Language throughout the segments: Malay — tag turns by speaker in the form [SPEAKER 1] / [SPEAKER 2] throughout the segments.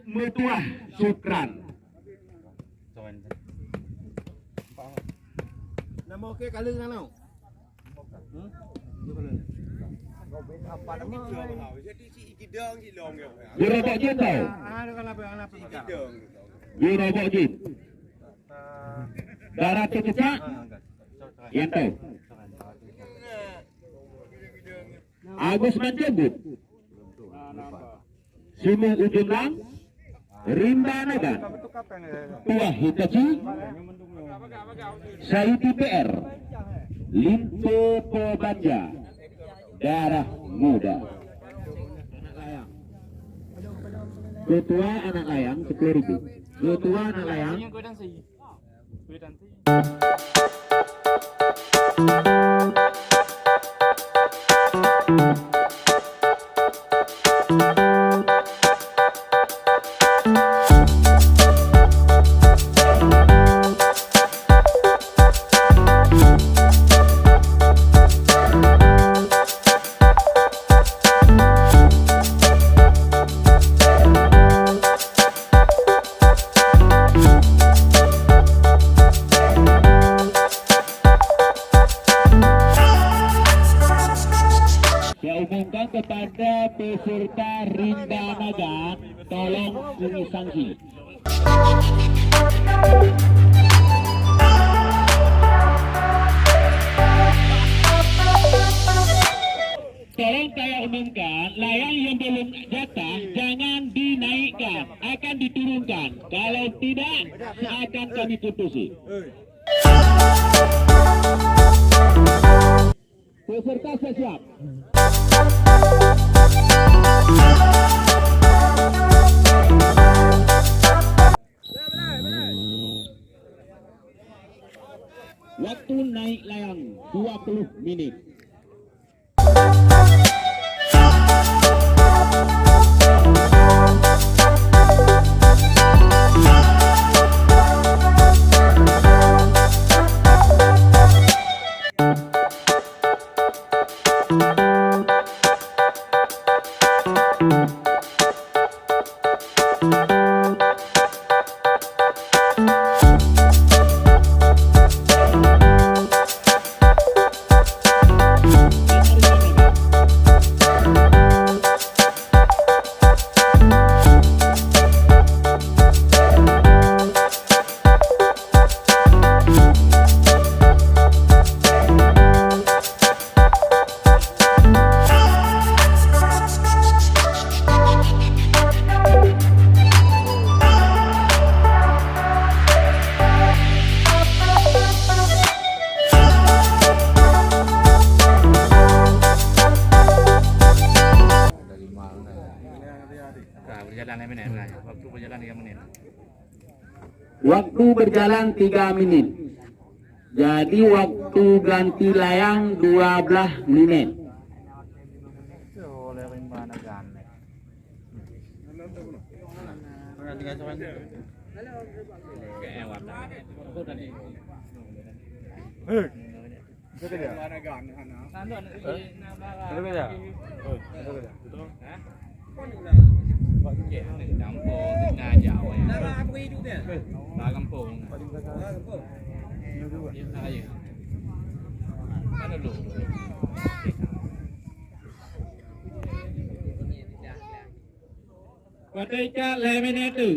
[SPEAKER 1] Mutuah Sukran.
[SPEAKER 2] Nama okey kala nang nau. Apa nama? Jadi si gidang hilong dia.
[SPEAKER 1] Dirobok jin tau.
[SPEAKER 2] Si gidang.
[SPEAKER 1] Dirobok jin. Darat kecak. Yang tahu. Agus mencebut. Simu ujung lang. Rimba Nagan. Tuah Hitachi. Saiti PR. Limpo Pobanja. Darah Muda. Ketua anak layang 10.000. Ketua anak layang. Umumkan kepada peserta Rimba Nagan, tolong bunyi sanksi. Tolong saya umumkan, layang yang belum jatah jangan dinaikkan, akan diturunkan. Kalau tidak, akan kami putusi. Peserta siap. Waktu naik layang 20 menit. Waktu berjalan 3 menit. Jadi waktu ganti layang 12 menit.
[SPEAKER 3] Kampung ngajak ya. Kampung. Mana dulu? Ketika lemen itu.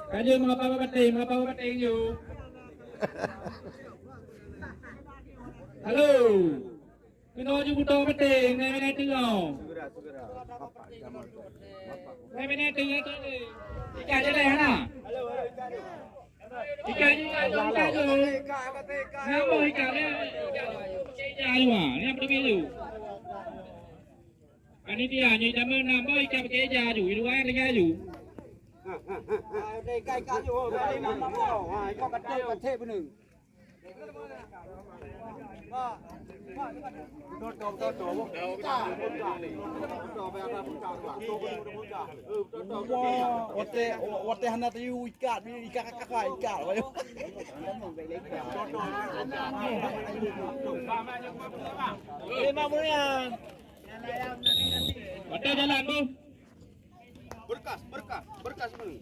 [SPEAKER 3] Kayu mengapa peting yuk. Halo. Kena ju buta peting, lemen itu kau. Lemen itu ya tu. Ikan je lah na. Ikan je. Nama ikan ni. Ikan ni wah, ni apa tu? Ani dia ni nama nama ikan keja ju, itu kan lagi ju.
[SPEAKER 2] Ikan ju, ini nama apa? Ikan kecil pun ni. Wate hana tu ikat kakak ikat.
[SPEAKER 1] Pada jalan tu.
[SPEAKER 2] Berkas ni.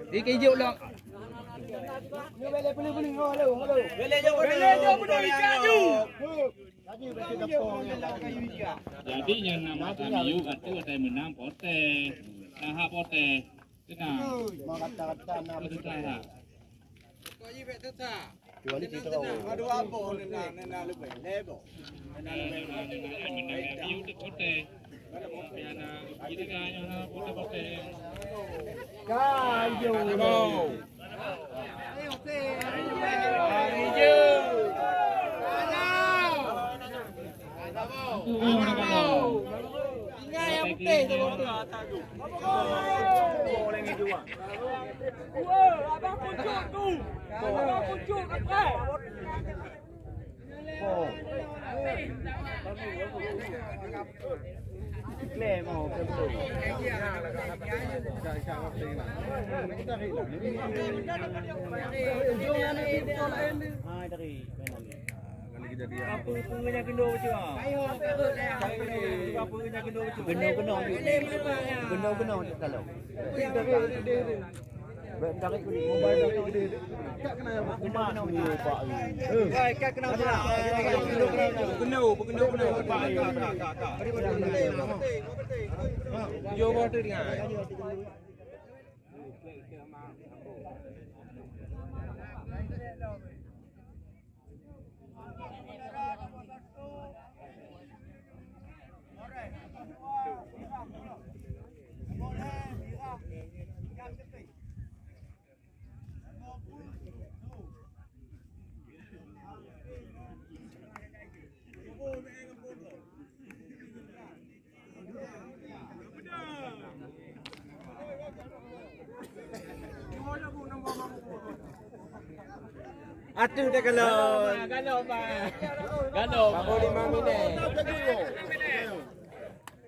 [SPEAKER 3] Di kejuk lah.
[SPEAKER 1] Jadi yang nama kami you kata kata menang pote, nah pote, kenal.
[SPEAKER 2] Jual di situ. Aduh apa nena lebih lebo.
[SPEAKER 1] Menang you tu pote. Yana kita kaya na pote.
[SPEAKER 2] Kayu.
[SPEAKER 1] Ingat yang putih tu.
[SPEAKER 2] Boleh ni juga.
[SPEAKER 4] Abang pucuk tu. Abang pucuk apa?
[SPEAKER 2] Claim mau. Apa punya kendo macam ah? Apa punya kendo macam? Kendo kalau. Tarik kulit mobile tarik gede. Kak kena kena pak. Hai kak kena pak. Kena pak. Yo water dia. Atu dah galon.
[SPEAKER 4] Galon ba.
[SPEAKER 2] Galon. 45 minit.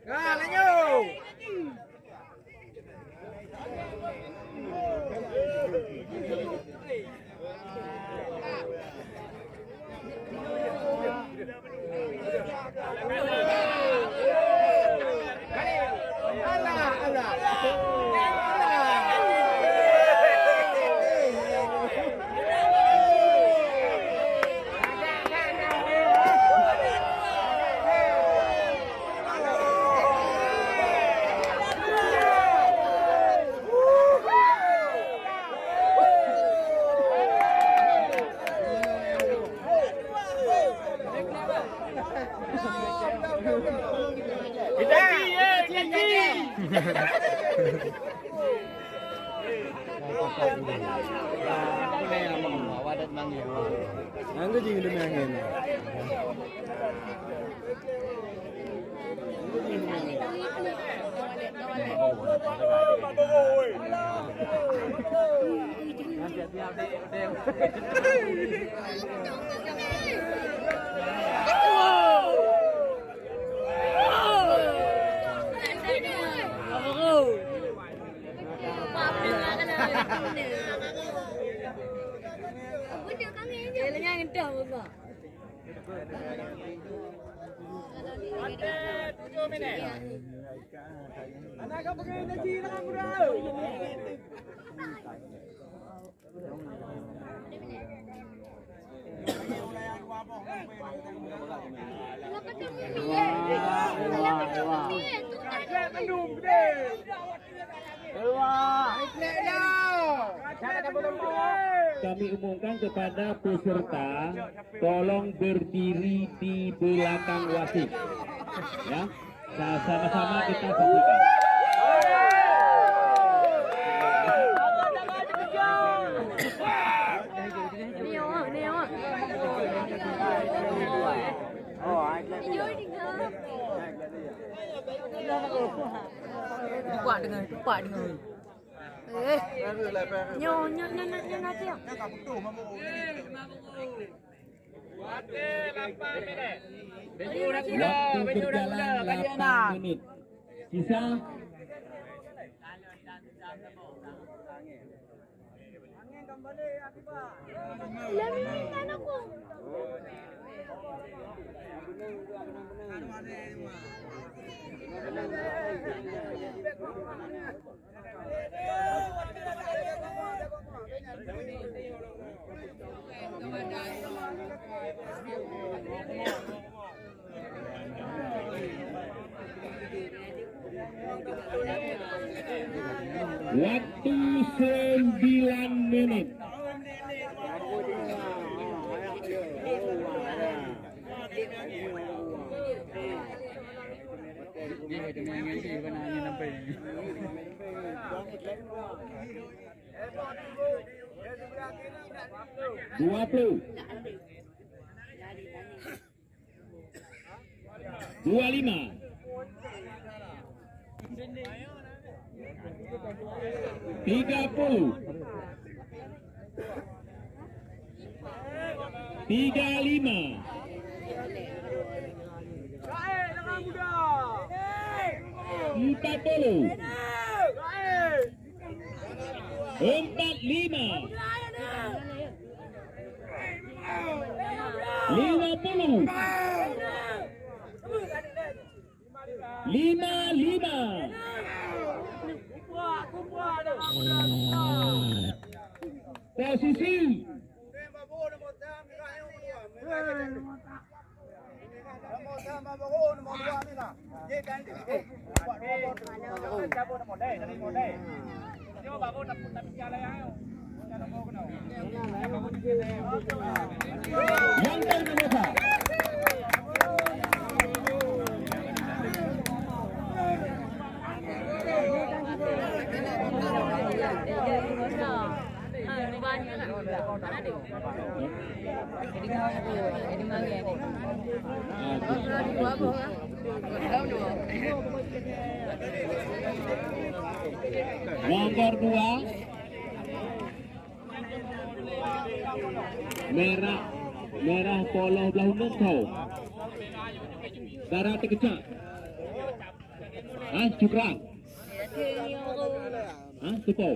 [SPEAKER 2] Lanyo. Angga jadi demi angin.
[SPEAKER 4] Anak kau pakai energi lah muda.
[SPEAKER 1] Kami umumkan kepada peserta tolong berdiri di belakang wasit. Ya, sama-sama kita saksikan.
[SPEAKER 5] Tupak dengan. Nyo nanti ya.
[SPEAKER 1] Waktu berjalan 8 menit. Sisa waktu 9 menit. Dua puluh 25 30 35 40 45 50 55 posisi yang terbiasa. Nomor 2 merah polo belah nongkau darah terkejak cukrang tepau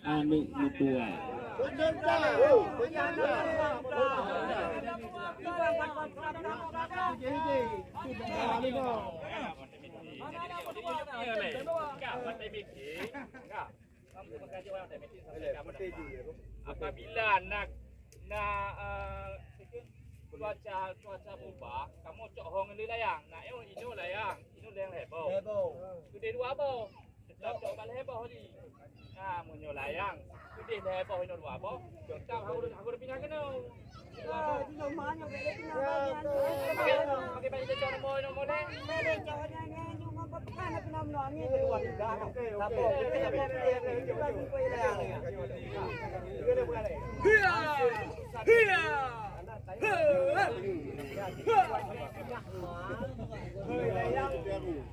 [SPEAKER 1] anik mutua
[SPEAKER 3] apabila nak cuaca berubah, kamu cok hong ni layang, nak inu layang heboh. Tu dia dua boh, cok balik heboh ni. Nah, munyo layang, tu dia heboh inu dua boh. Cok aku dah pindah kena. Pakai baju cok nombor ni.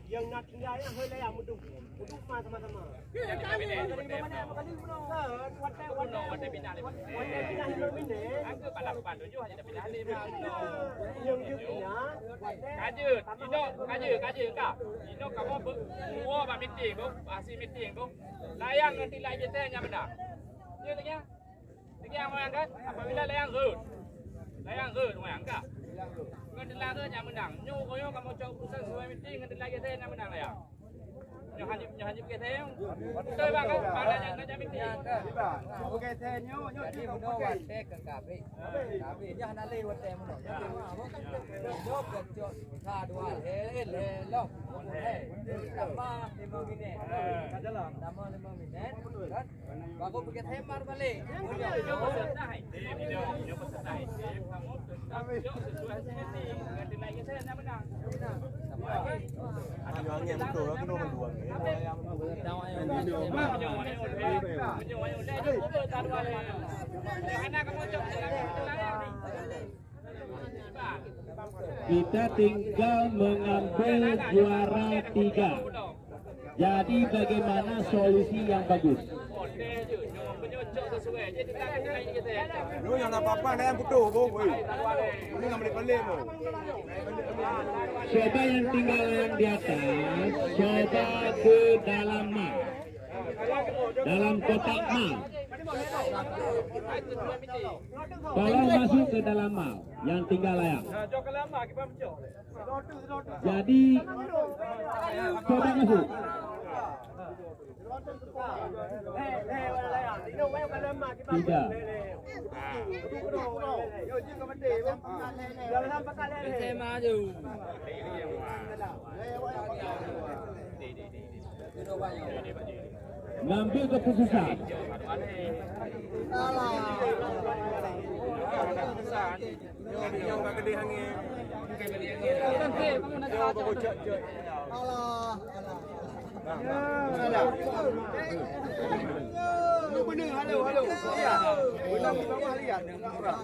[SPEAKER 2] Yang nak tinggal yang hơi layang muduk mah sama-sama.
[SPEAKER 3] Wanda pindah ni. Aku balapan tujuh hanya dah pindah ni.
[SPEAKER 2] Yang pindah.
[SPEAKER 3] Kaje kak. Ino kamu semua bak meeting tu, asyik meeting tu. Layang nanti lain je tanya benar. Dia tanya. Tanya orang kan, apabila layang road. Layang road orang kak. Ngan delaga nya menang. Nyo koyo kamu cok urusan sesuai meeting ngan delaga saya nya menang layang. Nyo hanya ke saya. Betul bang kan? Pandanya nak meeting.
[SPEAKER 2] Okey saya nyo
[SPEAKER 4] Jadi mudo wate ke kabe. Kabe nya nale wate mudo. Yo kecok ka dua le lo. Nama 5 minit. Kadalah nama 5 minit kan. Bago pakai hemar balik.
[SPEAKER 3] Nyo pesan naik. Nyo pesan naik. Kamu tetap cok sesuai meeting ngan delaga saya nya menang.
[SPEAKER 2] ada angin betul aku nombor 2.
[SPEAKER 1] kita tinggal mengambil juara 3. Jadi bagaimana solusi yang bagus?
[SPEAKER 3] Penyocok sesuai. Jadi tak kena kita ya.
[SPEAKER 2] Lu yang nak apa-apa dah yang putus pun. Ini enggak boleh pelik pun.
[SPEAKER 1] Coba yang tinggal yang di atas, coba ke dalam mal. Dalam kotak mal. Tolong masuk ke dalam mal yang tinggal layak. Jadi coba masuk. Tidak. Ngambil keputusan.
[SPEAKER 2] Yang tak gede hangin.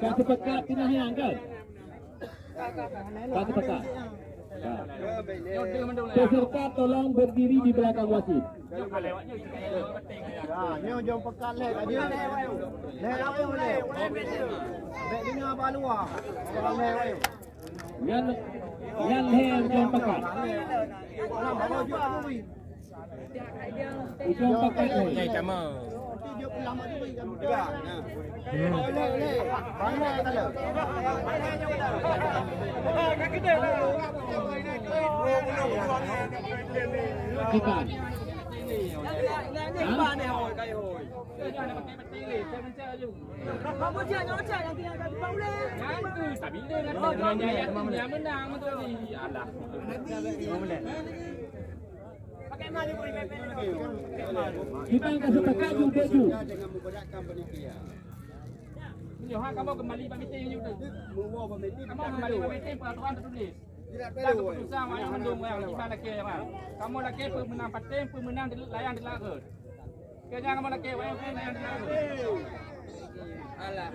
[SPEAKER 1] Kasih pekat ini yang kan? Kasih pekat. Peserta tolong berdiri di belakang wasit.
[SPEAKER 2] Ni jom pekat leh tadi. Leh apa boleh? Bek dengar apa luar? Kalau leh.
[SPEAKER 1] Yang yang jom pekat.
[SPEAKER 2] Orang bawa juga tu.
[SPEAKER 1] Jom pekat.
[SPEAKER 2] Sama. Nanti dia pulang mak dia bagi kami. Leh. Pandai kalau.
[SPEAKER 1] Kita. Kita kasih pekat juga tu.
[SPEAKER 2] Dengan memberatkan penitia.
[SPEAKER 3] Johan kamu kembali Pak meeting juga.
[SPEAKER 2] Membawa pemimpin.
[SPEAKER 3] Kamu kembali Pak meeting peraturan tertulis.
[SPEAKER 2] Tidak
[SPEAKER 3] Dan
[SPEAKER 2] perlu.
[SPEAKER 3] keputusan yang mendung yang ibarat laki yang kamu laki pemenang paten pemenang layan di laut. Kayaknya kamu laki yang layan di laut. Alah.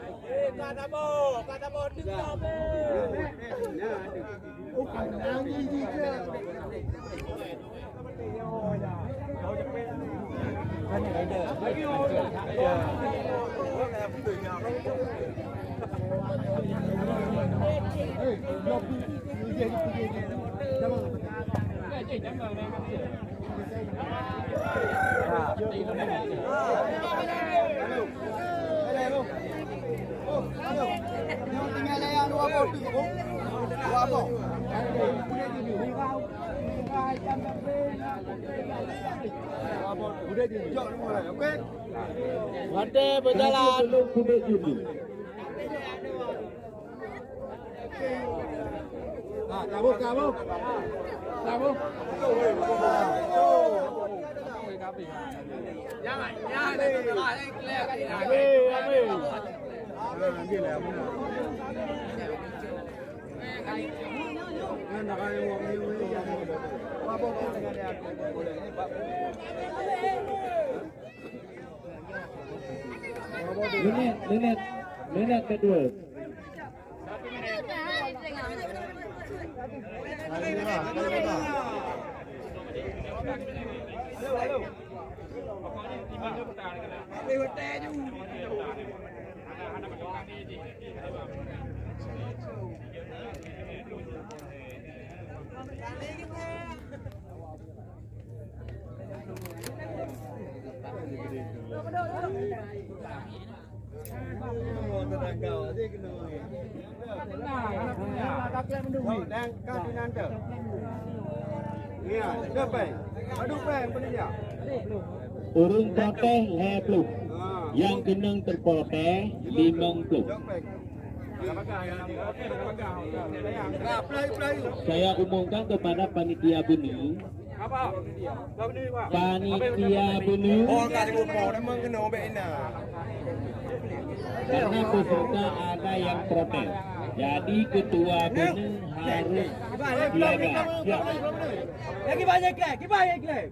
[SPEAKER 3] Kata bo dengar be.
[SPEAKER 2] Tinggal yang dua bot tu. Dua bot. Udah dijok mulai. Okey.
[SPEAKER 1] Mate berjalan. Belum kudet dulu. Kamu. Minit kedua.
[SPEAKER 2] Dan kaki nanti. Ya, depan. Aduh, pen dia.
[SPEAKER 1] Urung protes lepluk. Yang geneng terprotes 50. Saya umumkan kepada panitia bunu. Panitia bunu. Karena peserta ada yang protes. Jadi ketua bunu harus siaga. Siap.
[SPEAKER 4] Lagi banyak ke?
[SPEAKER 2] Baik kali.